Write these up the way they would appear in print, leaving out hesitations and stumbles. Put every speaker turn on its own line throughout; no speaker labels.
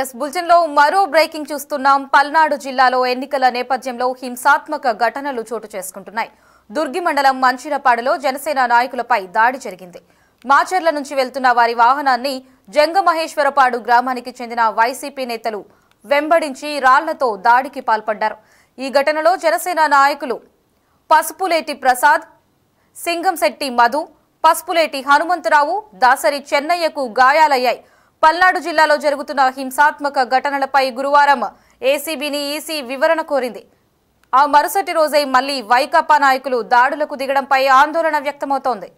Yes bulletin లో మరో breaking చూస్తున్నాం. పల్నాడు జిల్లాలో ఎన్నికల నేపథ్యంలో హింసాత్మక ఘటనలు చోటు చేసుకుంటున్నాయి. దుర్గి మండలం మంచిరపాడులో జనసేన నాయకులపై దాడి జరిగింది. మాచర్ల నుంచి వెళ్తున్న వారి వాహనాన్ని జంగమహేశ్వరపాడు గ్రామానికి చెందిన వైసీపీ నేతలు వెంబడించి రాళ్లతో దాడికి పాల్పడ్డారు. ఈ ఘటనలో జనసేన నాయకులు పసుపులేటి ప్రసాద్, సింగంశెట్టి మధు, పసుపులేటి హనుమంతరావు, దాసరి చెన్నయ్యకు గాయాలయ్యాయి. పల్నాడు జిల్లాలో జరుగుతున్న హింసాత్మక ఘటనలపై గురువారం ఏసీబీని ఈసీ వివరణ కోరింది. ఆ మరుసటి రోజే మళ్లీ వైకాపా నాయకులు దాడులకు దిగడంపై ఆందోళన వ్యక్తమవుతోంది.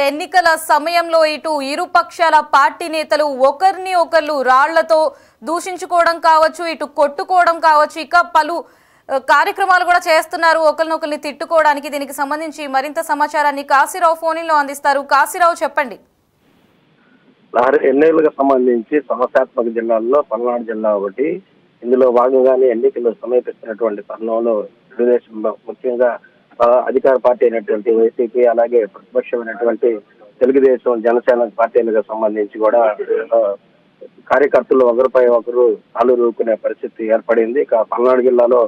ఎన్నికల సమయంలో ఇటు ఇరు పక్షాల పార్టీ నేతలు ఒకరిని ఒకరు రాళ్లతో దూషించుకోవడం కావచ్చు, ఇటు కొట్టుకోవడం కావచ్చు, ఇక పలు కార్యక్రమాలు కూడా చేస్తున్నారు ఒకరినొకరిని తిట్టుకోవడానికి. దీనికి సంబంధించి మరింత సమాచారాన్ని కాశీరావు ఫోన్లో అందిస్తారు. కాశీరావు, చెప్పండి.
ఎన్నికలకు సంబంధించి సమస్యాత్మక జిల్లాల్లో పల్నాడు జిల్లా ఒకటి. ఇందులో భాగంగానే ఎన్నికలు సమీపిస్తున్నటువంటి తరుణంలో తెలుగుదేశంలో ముఖ్యంగా అధికార పార్టీ అయినటువంటి వైసీపీ, అలాగే ప్రతిపక్షమైనటువంటి తెలుగుదేశం, జనసేన పార్టీలకు సంబంధించి కూడా కార్యకర్తలు ఒకరిపై ఒకరు కాలు రూపుకునే పరిస్థితి ఏర్పడింది. ఇక పల్నాడు జిల్లాలో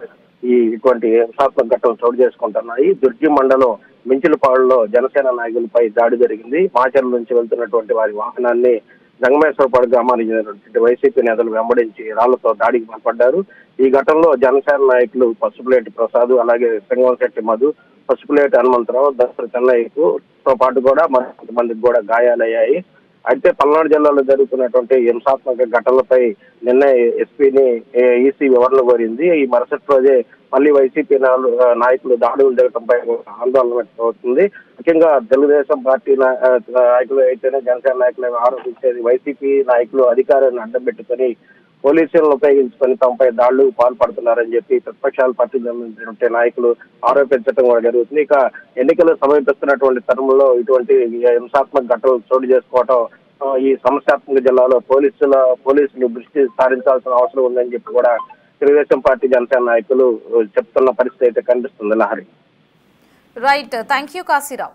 ఇటువంటి హింసాత్మక ఘటనలు చోటు చేసుకుంటున్నాయి. దుర్గి మండలం మించిలపాడులో జనసేన నాయకులపై దాడి జరిగింది. మాచర్ల నుంచి వెళ్తున్నటువంటి వారి వాహనాన్ని జంగమేశ్వరపాడు గ్రామానికి చెందినటువంటి వైసీపీ నేతలు వెంబడించి రాళ్లతో దాడికి పాల్పడ్డారు. ఈ ఘటనలో జనసేన నాయకులు పసుపులేటి ప్రసాద్, అలాగే సింగంశెట్టి మధు, పసుపులేటి హనుమంతరావు, దాసరి చెన్నయ్యతో పాటు కూడా మరికొంతమందికి కూడా గాయాలయ్యాయి. అయితే పల్నాడు జిల్లాలో జరుగుతున్నటువంటి హింసాత్మక ఘటనలపై నిన్న ఎస్పీని ఈసీ వివరణ కోరింది. ఈ మరుసటి రోజే మళ్ళీ వైసీపీ నాయకులు దాడులు దిగటంపై ఆందోళన వ్యక్తమవుతుంది. ముఖ్యంగా తెలుగుదేశం పార్టీ నాయకులు అయితేనే జనసేన నాయకులు ఆరోపించేది వైసీపీ నాయకులు అధికారాన్ని అడ్డం పెట్టుకుని పోలీసులను ఉపయోగించుకొని తమపై దాడులకు పాల్పడుతున్నారని చెప్పి ప్రతిపక్షాల పార్టీకి సంబంధించినటువంటి నాయకులు ఆరోపించడం కూడా జరుగుతుంది. ఇక ఎన్నికలు సమీపిస్తున్నటువంటి తరుణంలో ఇటువంటి హింసాత్మక ఘటనలు చోటు చేసుకోవటం ఈ సమస్యాత్మక జిల్లాలో పోలీసులు దృష్టి సారించాల్సిన అవసరం ఉందని చెప్పి కూడా తెలుగుదేశం పార్టీ, జనసేన నాయకులు చెప్తున్న పరిస్థితి అయితే కనిపిస్తుంది. Lahari.
Right, thank you Kasirao.